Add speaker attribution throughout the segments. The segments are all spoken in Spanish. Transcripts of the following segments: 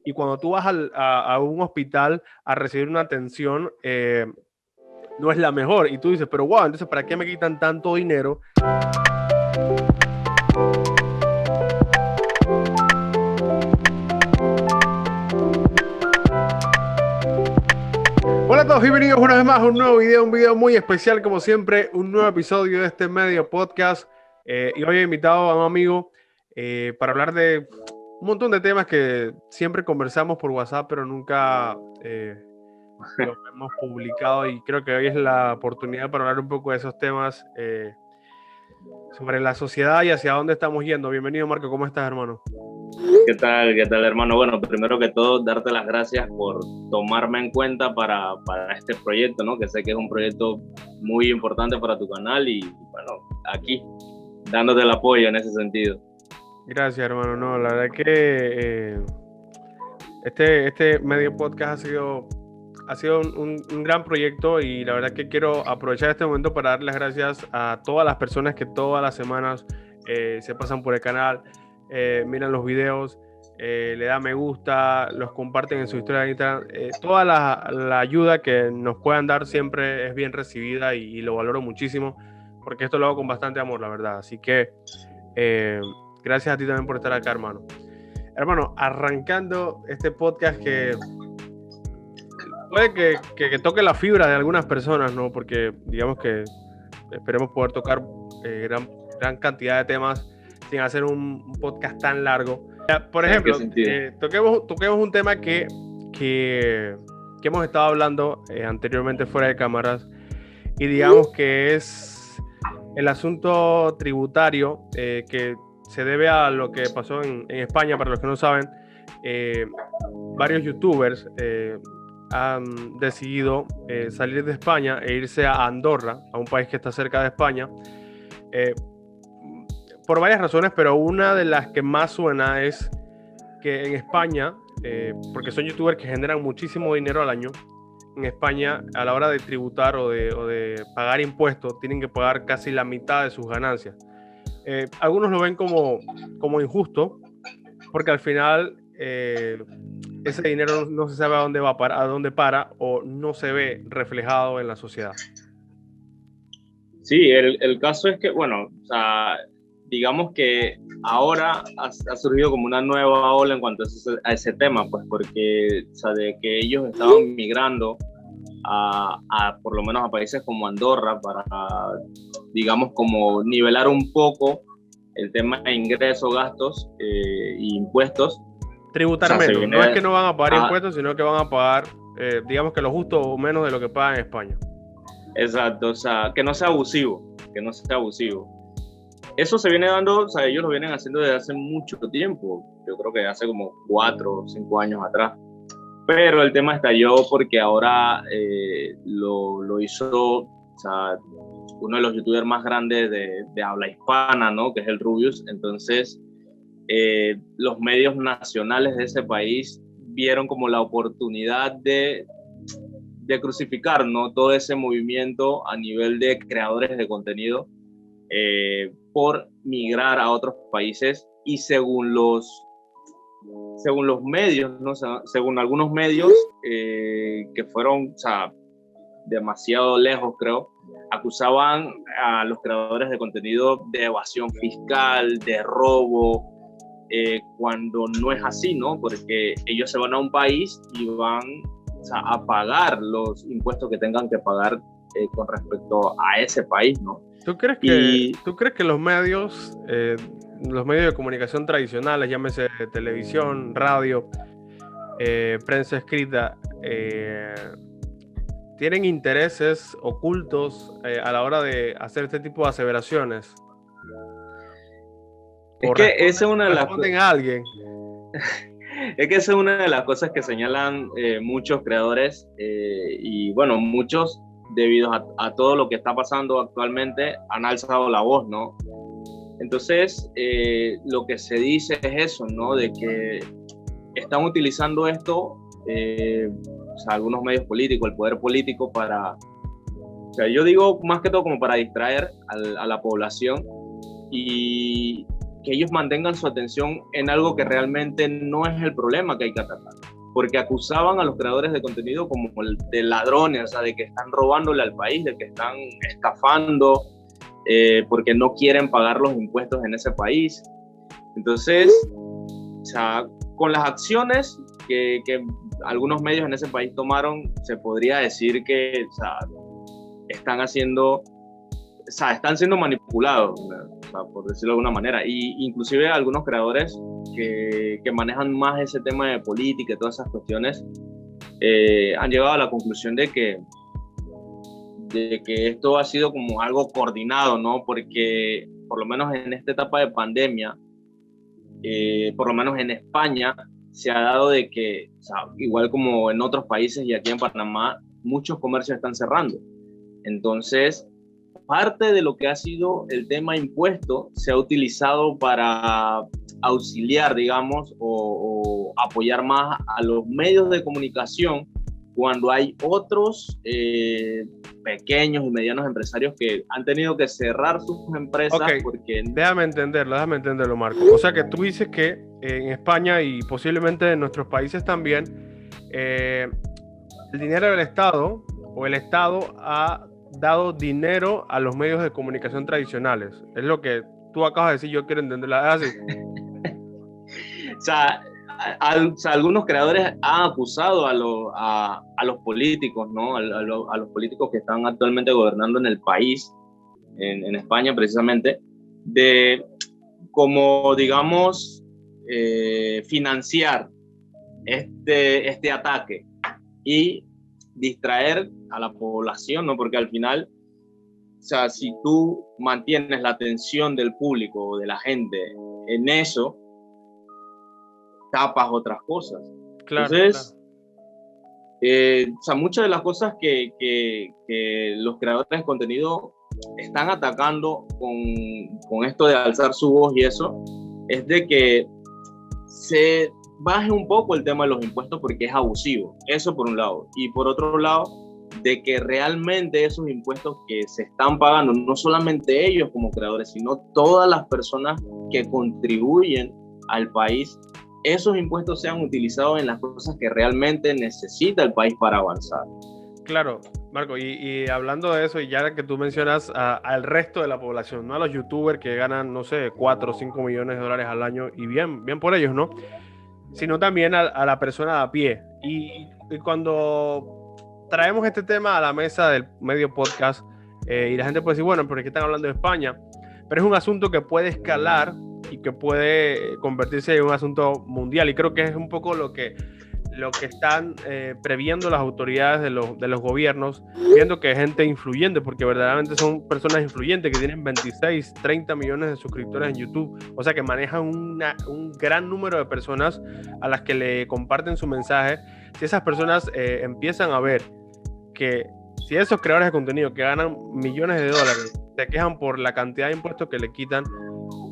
Speaker 1: y cuando tú vas a un hospital a recibir una atención, no es la mejor. Y tú dices, pero wow, entonces ¿para qué me quitan tanto dinero? Hola a todos, bienvenidos una vez más a un nuevo video, un video muy especial como siempre, un nuevo episodio de este medio podcast. Y hoy he invitado a un amigo para hablar de un montón de temas que siempre conversamos por WhatsApp, pero nunca los hemos publicado, y creo que hoy es la oportunidad para hablar un poco de esos temas sobre la sociedad y hacia dónde estamos yendo. Bienvenido, Marco, ¿cómo estás, hermano?
Speaker 2: ¿Qué tal, hermano? Bueno, primero que todo, darte las gracias por tomarme en cuenta para este proyecto, ¿no? Que sé que es un proyecto muy importante para tu canal y, bueno, aquí, dándote el apoyo en ese sentido.
Speaker 1: Gracias, hermano. No, la verdad que este medio podcast ha sido un gran proyecto, y la verdad que quiero aprovechar este momento para dar las gracias a todas las personas que todas las semanas se pasan por el canal, miran los videos, le dan me gusta, los comparten en su historia de Instagram. Toda la ayuda que nos puedan dar siempre es bien recibida, y lo valoro muchísimo, porque esto lo hago con bastante amor, la verdad. Así que gracias a ti también por estar acá, hermano. Hermano, arrancando este podcast que puede que toque la fibra de algunas personas, ¿no? Porque digamos que esperemos poder tocar gran cantidad de temas sin hacer un podcast tan largo. Por ejemplo, toquemos un tema que hemos estado hablando anteriormente fuera de cámaras, y digamos que es el asunto tributario, que se debe a lo que pasó en España. Para los que no saben, varios youtubers han decidido salir de España e irse a Andorra, a un país que está cerca de España, por varias razones, pero una de las que más suena es que en España, porque son youtubers que generan muchísimo dinero al año, en España a la hora de tributar o de pagar impuestos tienen que pagar casi la mitad de sus ganancias. Algunos lo ven como injusto, porque al final ese dinero no se sabe a dónde va a dónde para, o no se ve reflejado en la sociedad.
Speaker 2: Sí, el caso es que, bueno, o sea, digamos que ahora ha surgido como una nueva ola en cuanto a ese tema, pues porque, o sea, de que ellos estaban migrando a por lo menos a países como Andorra para, digamos, como nivelar un poco el tema de ingresos, gastos e impuestos.
Speaker 1: Tributar, o sea, menos. No es que no van a pagar impuestos, sino que van a pagar, digamos que lo justo o menos de lo que pagan en España.
Speaker 2: Exacto, o sea, que no sea abusivo, Eso se viene dando, o sea, ellos lo vienen haciendo desde hace mucho tiempo, yo creo que hace como 4 o 5 años atrás. Pero el tema estalló porque ahora lo hizo, o sea, uno de los youtubers más grandes de habla hispana, ¿no? Que es el Rubius. Entonces, los medios nacionales de ese país vieron como la oportunidad de crucificar, ¿no? Todo ese movimiento a nivel de creadores de contenido por migrar a otros países, y según los medios, ¿no? O sea, según algunos medios que fueron, o sea, demasiado lejos, creo, acusaban a los creadores de contenido de evasión fiscal, de robo, cuando no es así, ¿no? Porque ellos se van a un país y van, o sea, a pagar los impuestos que tengan que pagar con respecto a ese país, ¿no?
Speaker 1: ¿Tú crees que los medios de comunicación tradicionales, llámese televisión, radio, prensa escrita, tienen intereses ocultos a la hora de hacer este tipo de aseveraciones?
Speaker 2: Es que esa es una de las
Speaker 1: a alguien.
Speaker 2: Es que esa es una de las cosas que señalan muchos creadores y, bueno, muchos, debido a todo lo que está pasando actualmente, han alzado la voz, ¿no? Entonces, lo que se dice es eso, ¿no? De que están utilizando esto, o sea, algunos medios políticos, el poder político, para, o sea, yo digo más que todo como para distraer a la población, y ellos mantengan su atención en algo que realmente no es el problema que hay que atacar. Porque acusaban a los creadores de contenido como de ladrones, o sea, de que están robándole al país, de que están estafando, porque no quieren pagar los impuestos en ese país. Entonces, o sea, con las acciones que algunos medios en ese país tomaron, se podría decir que, o sea, están siendo manipulados, o sea, por decirlo de alguna manera. Y inclusive algunos creadores que manejan más ese tema de política y todas esas cuestiones han llegado a la conclusión de que esto ha sido como algo coordinado, ¿no? Porque por lo menos en esta etapa de pandemia, por lo menos en España, se ha dado de que, o sea, igual como en otros países y aquí en Panamá, muchos comercios están cerrando. Entonces, parte de lo que ha sido el tema impuesto se ha utilizado para auxiliar, digamos, o apoyar más a los medios de comunicación cuando hay otros pequeños y medianos empresarios que han tenido que cerrar sus empresas.
Speaker 1: Okay.
Speaker 2: Porque...
Speaker 1: Déjame entenderlo, Marco. O sea que tú dices que en España y posiblemente en nuestros países también, el dinero del Estado o el Estado ha dado dinero a los medios de comunicación tradicionales. Es lo que tú acabas de decir, yo quiero entenderla así.
Speaker 2: O sea, algunos creadores han acusado a los políticos, ¿no? A los políticos que están actualmente gobernando en el país, en España precisamente, de como, digamos, financiar este ataque y distraer a la población, ¿no? Porque al final, o sea, si tú mantienes la atención del público o de la gente en eso, tapas otras cosas.
Speaker 1: Claro,
Speaker 2: entonces,
Speaker 1: claro.
Speaker 2: O sea, muchas de las cosas que los creadores de contenido están atacando con esto de alzar su voz y eso, es de que se baje un poco el tema de los impuestos porque es abusivo. Eso por un lado. Y por otro lado, de que realmente esos impuestos que se están pagando, no solamente ellos como creadores, sino todas las personas que contribuyen al país, esos impuestos sean utilizados en las cosas que realmente necesita el país para avanzar.
Speaker 1: Claro, Marco, y hablando de eso, y ya que tú mencionas al resto de la población, no a los youtubers que ganan, no sé, 4 o 5 millones de dólares al año, y bien por ellos, ¿no? Sino también a la persona a pie. Y cuando traemos este tema a la mesa del medio podcast, y la gente puede decir, bueno, ¿por qué están hablando de España? Pero es un asunto que puede escalar y que puede convertirse en un asunto mundial, y creo que es un poco lo que están previendo las autoridades de los gobiernos, viendo que hay gente influyente, porque verdaderamente son personas influyentes que tienen 26, 30 millones de suscriptores en YouTube, o sea que manejan un gran número de personas a las que le comparten su mensaje. Si esas personas empiezan a ver que si esos creadores de contenido que ganan millones de dólares se quejan por la cantidad de impuestos que le quitan,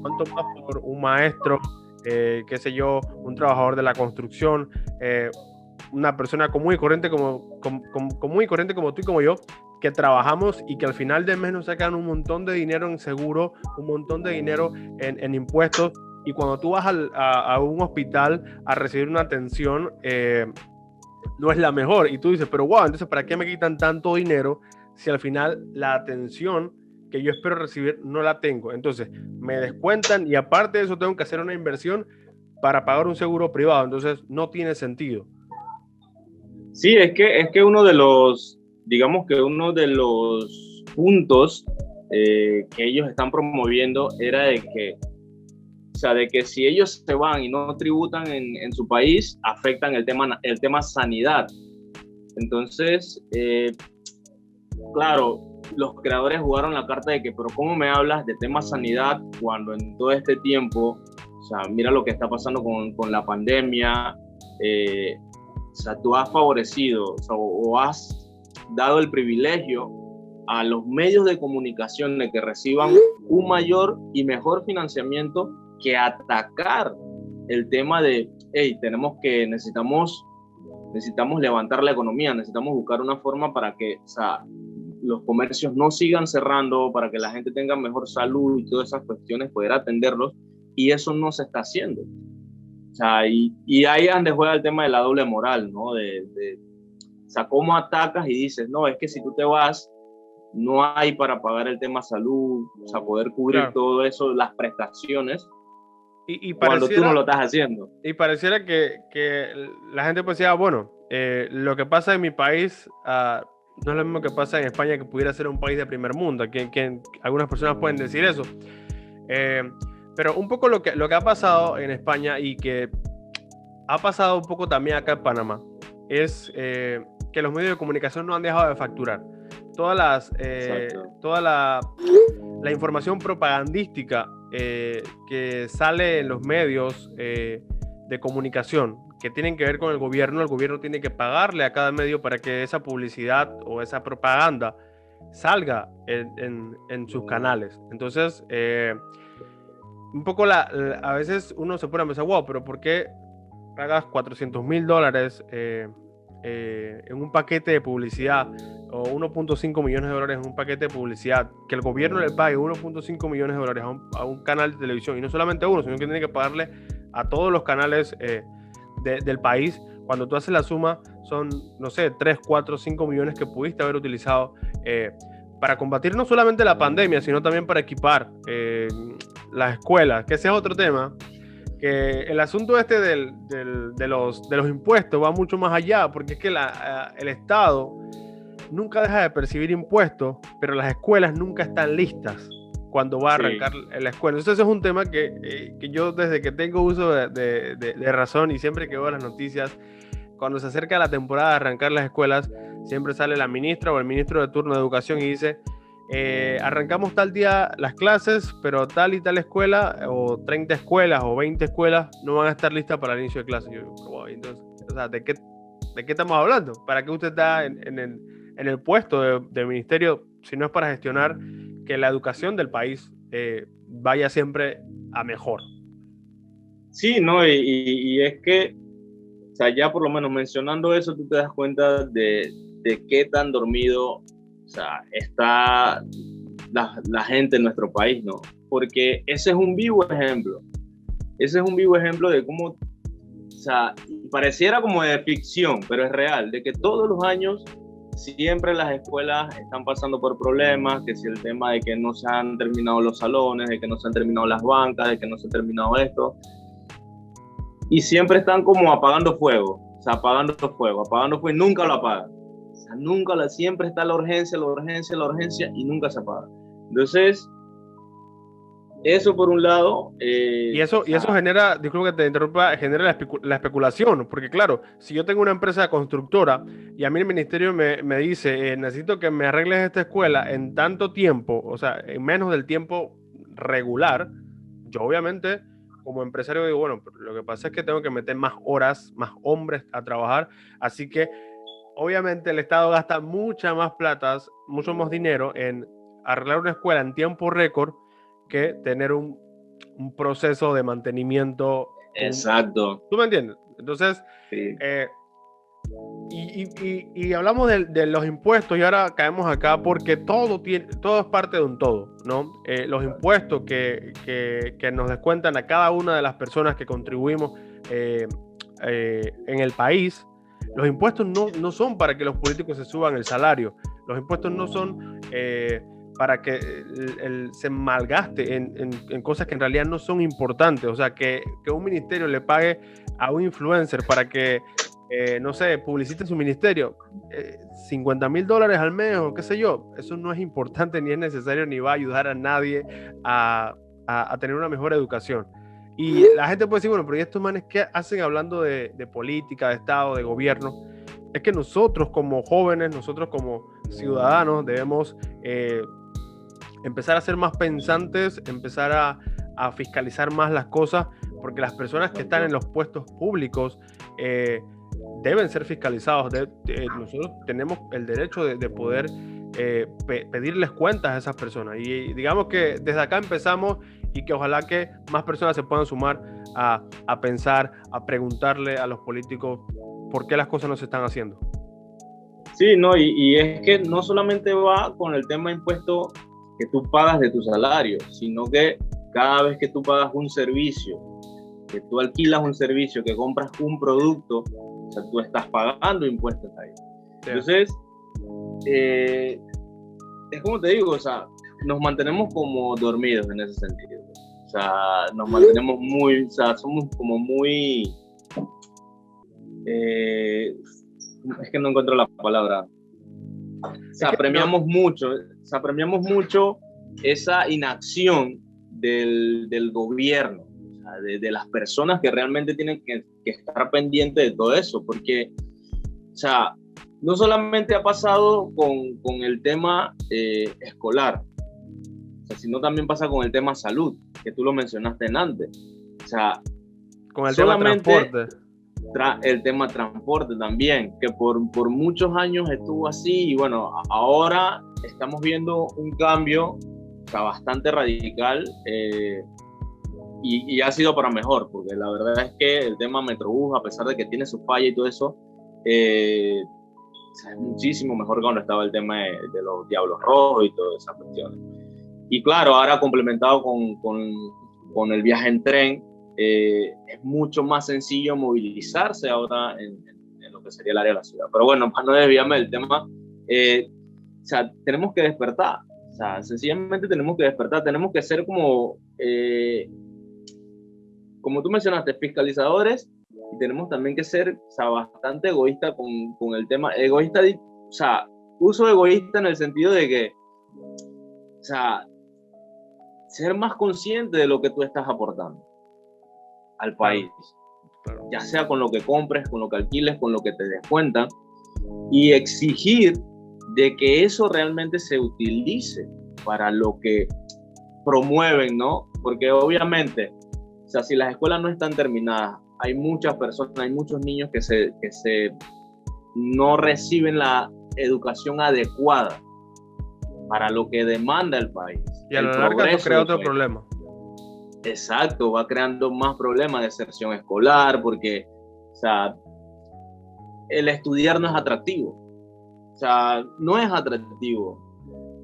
Speaker 1: ¿cuánto más por un maestro, qué sé yo, un trabajador de la construcción, una persona común y corriente común y corriente como tú y como yo, que trabajamos y que al final del mes nos sacan un montón de dinero en seguro, un montón de dinero en impuestos, y cuando tú vas a un hospital a recibir una atención, no es la mejor, y tú dices, pero wow, entonces ¿para qué me quitan tanto dinero si al final la atención que yo espero recibir no la tengo? Entonces me descuentan y aparte de eso tengo que hacer una inversión para pagar un seguro privado, entonces no tiene sentido.
Speaker 2: Sí, es que uno de los puntos que ellos están promoviendo era de que, o sea, de que si ellos se van y no tributan en su país, afectan el tema sanidad. Entonces, claro, los creadores jugaron la carta de que, pero ¿cómo me hablas de tema sanidad cuando en todo este tiempo, o sea, mira lo que está pasando con la pandemia, o sea, tú has favorecido, o sea, o has dado el privilegio a los medios de comunicación de que reciban un mayor y mejor financiamiento que atacar el tema de, hey, necesitamos levantar la economía, necesitamos buscar una forma para que, o sea, los comercios no sigan cerrando, para que la gente tenga mejor salud y todas esas cuestiones, poder atenderlos, y eso no se está haciendo. O sea, y ahí es donde juega el tema de la doble moral, ¿no? O sea, cómo atacas y dices, no, es que si tú te vas, no hay para pagar el tema salud, o sea, poder cubrir
Speaker 1: Claro.
Speaker 2: todo eso, las prestaciones,
Speaker 1: Y
Speaker 2: cuando tú no
Speaker 1: pareciera,
Speaker 2: lo estás haciendo.
Speaker 1: y pareciera que la gente pues decía, bueno, lo que pasa en mi país no es lo mismo que pasa en España, que pudiera ser un país de primer mundo, que algunas personas pueden decir eso. Eh, pero un poco lo que ha pasado en España y que ha pasado un poco también acá en Panamá es que los medios de comunicación no han dejado de facturar. Toda la información propagandística que sale en los medios de comunicación que tienen que ver con el gobierno tiene que pagarle a cada medio para que esa publicidad o esa propaganda salga en sus canales. Entonces, un poco a veces uno se pone a pensar, wow, pero ¿por qué pagas $400,000 en un paquete de publicidad o $1.5 millones en un paquete de publicidad, que el gobierno le pague $1.5 millones a un canal de televisión, y no solamente a uno, sino que tiene que pagarle a todos los canales del país? Cuando tú haces la suma, son, no sé, 3, 4, 5 millones que pudiste haber utilizado para combatir no solamente la pandemia, sino también para equipar las escuelas, que ese es otro tema. Que el asunto de los impuestos va mucho más allá, porque es que el Estado nunca deja de percibir impuestos, pero las escuelas nunca están listas cuando va a arrancar la escuela. Entonces ese es un tema que yo desde que tengo uso de razón y siempre que veo las noticias, cuando se acerca la temporada de arrancar las escuelas, siempre sale la ministra o el ministro de turno de educación y dice, arrancamos tal día las clases, pero tal y tal escuela, o 30 escuelas o 20 escuelas no van a estar listas para el inicio de clases. Yo digo, wow, entonces, o sea, ¿de qué estamos hablando? ¿Para qué usted está en el puesto de ministerio si no es para gestionar que la educación del país vaya siempre a mejor?
Speaker 2: Sí, no, y es que, o sea, ya por lo menos mencionando eso, tú te das cuenta de qué tan dormido, o sea, está la gente en nuestro país, ¿no? Porque ese es un vivo ejemplo. Ese es un vivo ejemplo de cómo, o sea, pareciera como de ficción, pero es real, de que todos los años siempre las escuelas están pasando por problemas, que si el tema de que no se han terminado los salones, de que no se han terminado las bancas, de que no se ha terminado esto, y siempre están como apagando fuego, o sea, apagando fuego, y nunca lo apagan. O sea, siempre está la urgencia, y nunca se apaga. Entonces, eso por un lado.
Speaker 1: Y eso genera, disculpa que te interrumpa, genera la especulación, porque claro, si yo tengo una empresa constructora y a mí el ministerio me dice, necesito que me arregles esta escuela en tanto tiempo, o sea, en menos del tiempo regular, yo obviamente como empresario digo, bueno, lo que pasa es que tengo que meter más horas, más hombres a trabajar, así que obviamente el Estado gasta mucha más plata, mucho más dinero en arreglar una escuela en tiempo récord que tener un proceso de mantenimiento.
Speaker 2: Exacto.
Speaker 1: ¿Tú me entiendes? Entonces,
Speaker 2: sí.
Speaker 1: Y hablamos de los impuestos y ahora caemos acá porque todo es parte de un todo, ¿no? Los impuestos que nos descuentan a cada una de las personas que contribuimos en el país, los impuestos no son para que los políticos se suban el salario, los impuestos no son para que se malgaste en cosas que en realidad no son importantes. O sea, que un ministerio le pague a un influencer para que, no sé, publicite su ministerio, $50,000 al mes o qué sé yo, eso no es importante ni es necesario ni va a ayudar a nadie a tener una mejor educación. Y la gente puede decir, bueno, pero ¿y estos manes qué hacen hablando de política, de Estado, de gobierno? Es que nosotros como jóvenes, nosotros como ciudadanos debemos empezar a ser más pensantes, empezar a fiscalizar más las cosas, porque las personas que están en los puestos públicos deben ser fiscalizados. Nosotros tenemos el derecho de poder pedirles cuentas a esas personas. Y digamos que desde acá empezamos y que ojalá que más personas se puedan sumar a pensar, a preguntarle a los políticos por qué las cosas no se están haciendo.
Speaker 2: Sí, no, y es que no solamente va con el tema de impuestos que tú pagas de tu salario, sino que cada vez que tú pagas un servicio, que tú alquilas un servicio, que compras un producto, o sea, tú estás pagando impuestos ahí. Sí. Entonces, es como te digo, o sea, nos mantenemos como dormidos en ese sentido. O sea, nos mantenemos muy, o sea, somos como muy, es que no encuentro la palabra. O sea, premiamos mucho esa inacción del gobierno, o sea, de las personas que realmente tienen que estar pendientes de todo eso, porque, o sea, no solamente ha pasado con el tema escolar, o sea, sino también pasa con el tema salud, que tú lo mencionaste antes. O sea,
Speaker 1: con el tema transporte.
Speaker 2: El tema transporte también, que por muchos años estuvo así, y bueno, ahora estamos viendo un cambio, o sea, bastante radical, y ha sido para mejor, porque la verdad es que el tema Metrobús, a pesar de que tiene su falla y todo eso, es muchísimo mejor que cuando estaba el tema de los Diablos Rojos y toda esa cuestión. Y claro, ahora complementado con el viaje en tren, es mucho más sencillo movilizarse ahora en lo que sería el área de la ciudad. Pero bueno, para no desviarme del tema, o sea, tenemos que despertar. O sea, sencillamente tenemos que despertar, tenemos que ser como tú mencionaste, fiscalizadores, y tenemos también que ser, o sea, bastante egoístas con el tema. Egoísta, o sea, uso egoísta en el sentido de que, o sea, ser más consciente de lo que tú estás aportando al país, claro. Ya sea con lo que compres, con lo que alquiles, con lo que te descuentan, y exigir de que eso realmente se utilice para lo que promueven, ¿no? Porque obviamente, o sea, si las escuelas no están terminadas, hay muchas personas, hay muchos niños que no reciben la educación adecuada para lo que demanda el país.
Speaker 1: Y a la larga eso crea otro problema.
Speaker 2: Exacto, va creando más problemas de deserción escolar, porque, o sea, el estudiar no es atractivo. O sea, no es atractivo.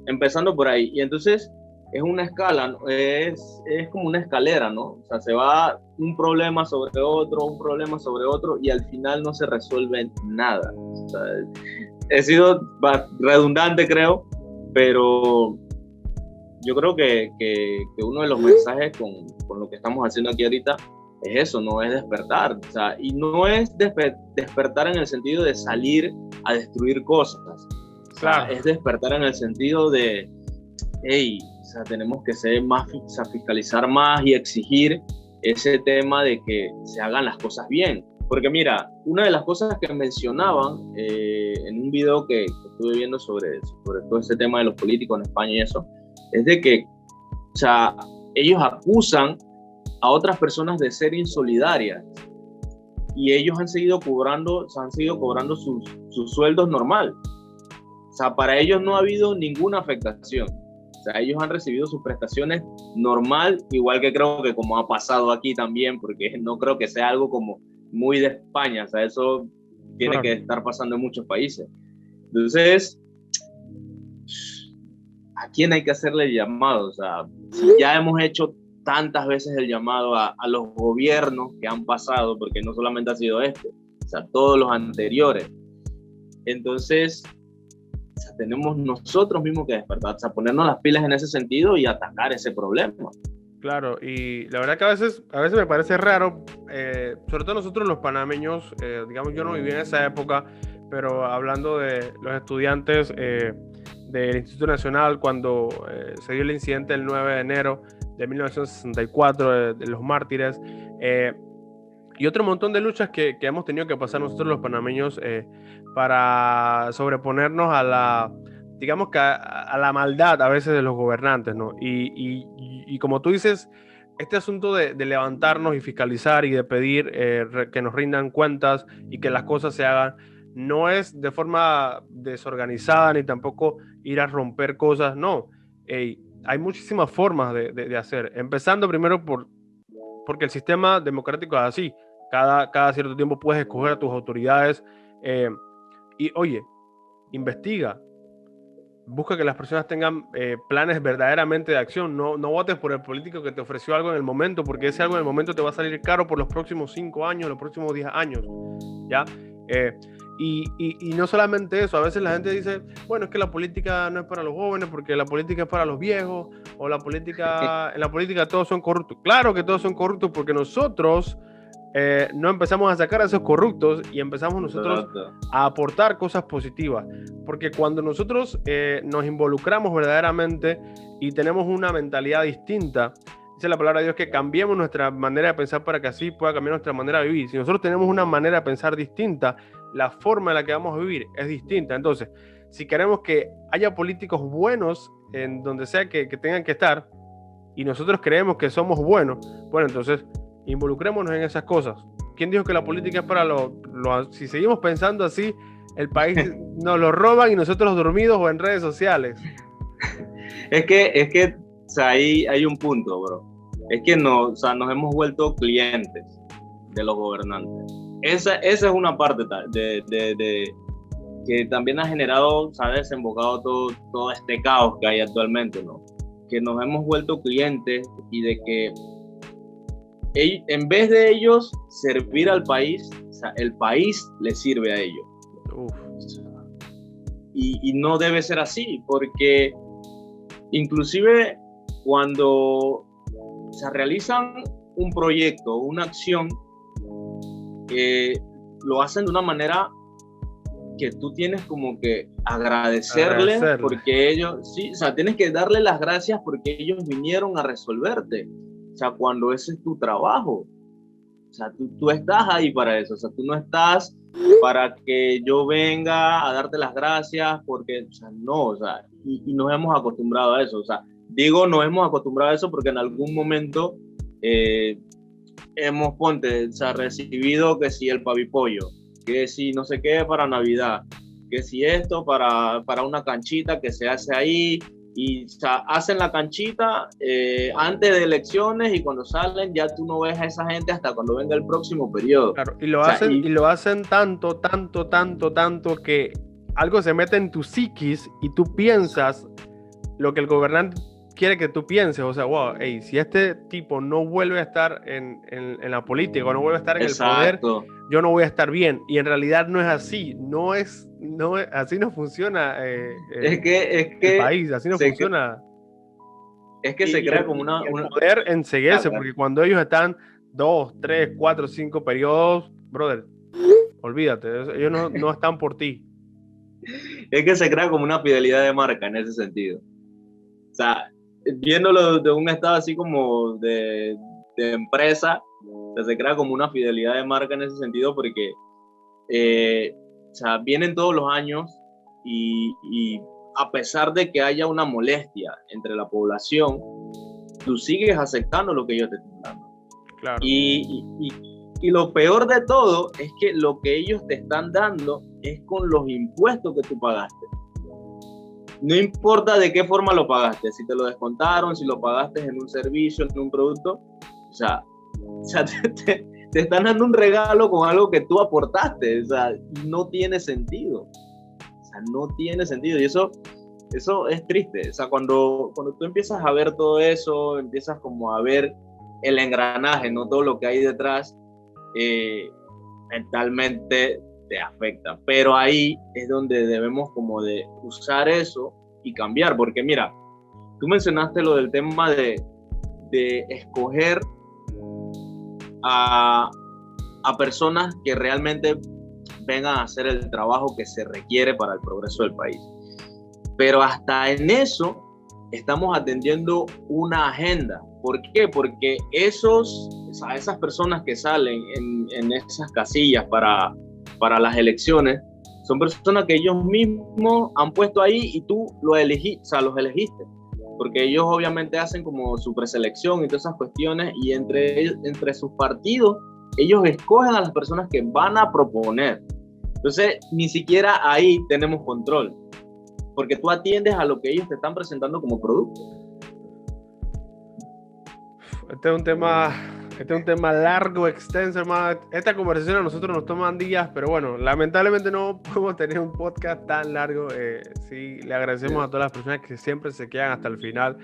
Speaker 2: Empezando por ahí. Y entonces es una escala, es como una escalera, ¿no? O sea, se va un problema sobre otro, y al final no se resuelve nada. O sea, he sido redundante, creo, pero yo creo que uno de los mensajes con lo que estamos haciendo aquí ahorita es eso, no es despertar. O sea, y no es despertar en el sentido de salir a destruir cosas. O sea, claro. Es despertar en el sentido de, hey, o sea, tenemos que ser más, o sea, fiscalizar más y exigir ese tema de que se hagan las cosas bien. Porque mira, una de las cosas que mencionaban en un video que estuve viendo sobre todo ese tema de los políticos en España y eso, es de que, o sea, ellos acusan a otras personas de ser insolidarias, y ellos han seguido cobrando sus sueldos normal. O sea, para ellos no ha habido ninguna afectación. O sea, ellos han recibido sus prestaciones normal, igual que creo que como ha pasado aquí también, porque no creo que sea algo como muy de España. O sea, eso tiene que estar pasando en muchos países. Entonces, ¿a quién hay que hacerle el llamado? O sea, si ya hemos hecho tantas veces el llamado a los gobiernos que han pasado, porque no solamente ha sido este, o sea, todos los anteriores. Entonces, o sea, tenemos nosotros mismos que despertar, o sea, ponernos las pilas en ese sentido y atacar ese problema.
Speaker 1: Claro, y la verdad que a veces me parece raro, sobre todo nosotros los panameños, digamos, yo no viví en esa época, pero hablando de los estudiantes del Instituto Nacional, cuando se dio el incidente el 9 de enero de 1964, de los mártires, y otro montón de luchas que hemos tenido que pasar nosotros los panameños para sobreponernos a la, digamos que a la maldad a veces de los gobernantes, ¿no? Y como tú dices, este asunto de levantarnos y fiscalizar y de pedir que nos rindan cuentas y que las cosas se hagan, no es de forma desorganizada ni tampoco ir a romper cosas, no. Hay muchísimas formas de hacer, empezando primero porque el sistema democrático es así. Cada cierto tiempo puedes escoger a tus autoridades y, oye, investiga. busca que las personas tengan planes verdaderamente de acción. No votes por el político que te ofreció algo en el momento, porque ese algo en el momento te va a salir caro por los próximos 5 años, los próximos 10 años, ¿ya? Y no solamente eso, a veces la gente dice, bueno, es que la política no es para los jóvenes porque la política es para los viejos, o en la política todos son corruptos. Claro que todos son corruptos porque nosotros no empezamos a sacar a esos corruptos y empezamos nosotros a aportar cosas positivas. Porque cuando nosotros nos involucramos verdaderamente y tenemos una mentalidad distinta, dice la palabra de Dios que cambiemos nuestra manera de pensar para que así pueda cambiar nuestra manera de vivir. Si nosotros tenemos una manera de pensar distinta, la forma en la que vamos a vivir es distinta. Entonces, si queremos que haya políticos buenos en donde sea que tengan que estar, y nosotros creemos que somos buenos, bueno, entonces involucrémonos en esas cosas. ¿Quién dijo que la política es para si seguimos pensando así, el país nos lo roban y nosotros dormidos o en redes sociales?
Speaker 2: Es que o sea, ahí hay un punto, bro. Es que nos hemos vuelto clientes de los gobernantes. Esa es una parte que también ha generado, ha desembocado todo este caos que hay actualmente, ¿no? Que nos hemos vuelto clientes y de que en vez de ellos servir al país, o sea, el país les sirve a ellos. Y no debe ser así, porque inclusive cuando se realizan un proyecto, una acción, lo hacen de una manera que tú tienes como que agradecerles, porque ellos, sí, o sea, tienes que darle las gracias porque ellos vinieron a resolverte. O sea, cuando ese es tu trabajo, o sea, tú estás ahí para eso, o sea, tú no estás para que yo venga a darte las gracias, porque, o sea, no, o sea, y nos hemos acostumbrado a eso, o sea, digo, nos hemos acostumbrado a eso porque en algún momento hemos, o sea, recibido que si el pavipollo, que si no sé qué para Navidad, que si esto para una canchita que se hace ahí, y o sea, hacen la canchita antes de elecciones y cuando salen ya tú no ves a esa gente hasta cuando venga el próximo periodo.
Speaker 1: Claro, y lo hacen tanto que algo se mete en tu psiquis y tú piensas lo que el gobernante quiere que tú pienses, o sea, wow, hey, si este tipo no vuelve a estar en la política o no vuelve a estar en
Speaker 2: Exacto.
Speaker 1: el poder, yo no voy a estar bien. Y en realidad no es así, así no funciona
Speaker 2: es que
Speaker 1: el país, así no funciona.
Speaker 2: Es que se crea como una...
Speaker 1: El poder enceguece, porque cuando ellos están 2, 3, 4, 5 periodos, brother, olvídate, ellos no están por ti.
Speaker 2: Es que se crea como una fidelidad de marca en ese sentido. O sea, viéndolo de un estado así como de empresa, o sea, se crea como una fidelidad de marca en ese sentido porque o sea, vienen todos los años y a pesar de que haya una molestia entre la población, tú sigues aceptando lo que ellos te están dando.
Speaker 1: Claro.
Speaker 2: Y lo peor de todo es que lo que ellos te están dando es con los impuestos que tú pagaste. No importa de qué forma lo pagaste, si te lo descontaron, si lo pagaste en un servicio, en un producto, o sea te están dando un regalo con algo que tú aportaste, o sea, no tiene sentido. O sea, no tiene sentido y eso es triste. O sea, cuando tú empiezas a ver todo eso, empiezas como a ver el engranaje, no todo lo que hay detrás, mentalmente te afecta, pero ahí es donde debemos como de usar eso y cambiar, porque mira, tú mencionaste lo del tema de escoger a personas que realmente vengan a hacer el trabajo que se requiere para el progreso del país, pero hasta en eso estamos atendiendo una agenda. ¿Por qué? Porque esas personas que salen en esas casillas para las elecciones, son personas que ellos mismos han puesto ahí y tú los elegiste, porque ellos obviamente hacen como su preselección y todas esas cuestiones y entre sus partidos, ellos escogen a las personas que van a proponer. Entonces, ni siquiera ahí tenemos control, porque tú atiendes a lo que ellos te están presentando como producto.
Speaker 1: Este es un tema Este es un tema largo, extenso, hermano. Esta conversación a nosotros nos toman días, pero bueno, lamentablemente no podemos tener un podcast tan largo. Sí, le agradecemos a todas las personas que siempre se quedan hasta el final.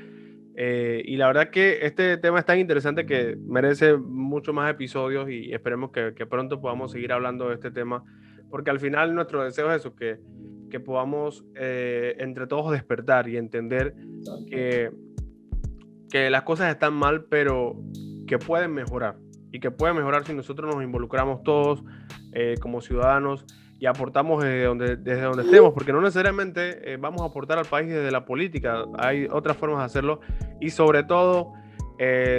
Speaker 1: Y la verdad que este tema es tan interesante que merece mucho más episodios y esperemos que pronto podamos seguir hablando de este tema, porque al final nuestro deseo es eso, que podamos entre todos despertar y entender que las cosas están mal, pero que pueden mejorar y que pueden mejorar si nosotros nos involucramos todos como ciudadanos y aportamos desde donde estemos, porque no necesariamente vamos a aportar al país desde la política, hay otras formas de hacerlo y sobre todo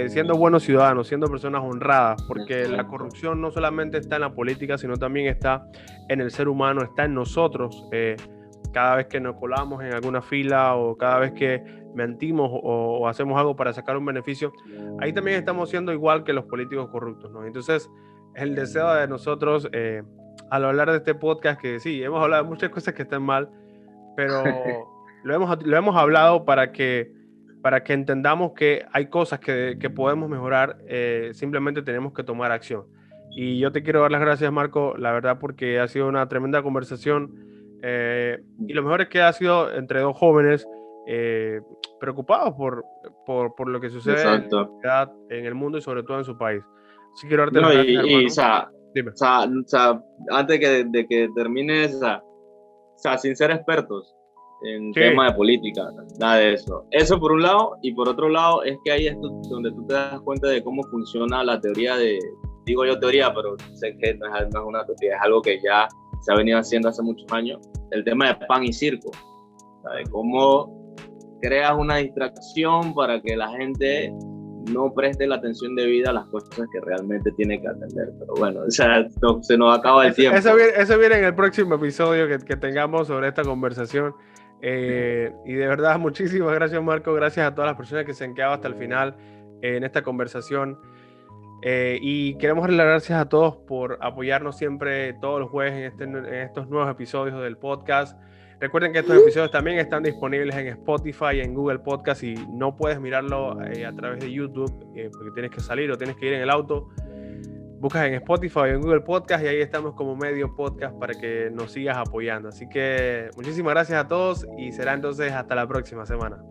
Speaker 1: siendo buenos ciudadanos, siendo personas honradas, porque la corrupción no solamente está en la política, sino también está en el ser humano, está en nosotros. Cada vez que nos colamos en alguna fila o cada vez que mentimos o hacemos algo para sacar un beneficio, ahí también estamos siendo igual que los políticos corruptos, ¿no? Entonces, el deseo de nosotros, al hablar de este podcast, que sí, hemos hablado de muchas cosas que están mal, pero lo hemos hablado para que entendamos que hay cosas que podemos mejorar, simplemente tenemos que tomar acción. Y yo te quiero dar las gracias, Marco, la verdad, porque ha sido una tremenda conversación. Y lo mejor es que ha sido entre dos jóvenes preocupados por lo que sucede en el mundo y sobre todo en su país. Sí, quiero darte las gracias, hermano. Dime.
Speaker 2: O sea, antes de que termines, o sea, sin ser expertos en tema de política, nada de eso. Eso por un lado, y por otro lado es que ahí es donde tú te das cuenta de cómo funciona la teoría digo yo teoría, pero sé que no es una teoría, es algo que ya se ha venido haciendo hace muchos años, el tema de pan y circo, ¿sabes? Cómo creas una distracción para que la gente no preste la atención debida a las cosas que realmente tiene que atender. Pero bueno, o sea, se nos acaba el tiempo.
Speaker 1: Eso viene en el próximo episodio que tengamos sobre esta conversación. Y de verdad, muchísimas gracias, Marco. Gracias a todas las personas que se han quedado hasta el final en esta conversación. Y queremos darle las gracias a todos por apoyarnos siempre todos los jueves en estos nuevos episodios del podcast. Recuerden que estos episodios también están disponibles en Spotify y en Google Podcast y no puedes mirarlo a través de YouTube porque tienes que salir o tienes que ir en el auto. Buscas en Spotify o en Google Podcast y ahí estamos como Medio Podcast para que nos sigas apoyando. Así que muchísimas gracias a todos y será entonces hasta la próxima semana.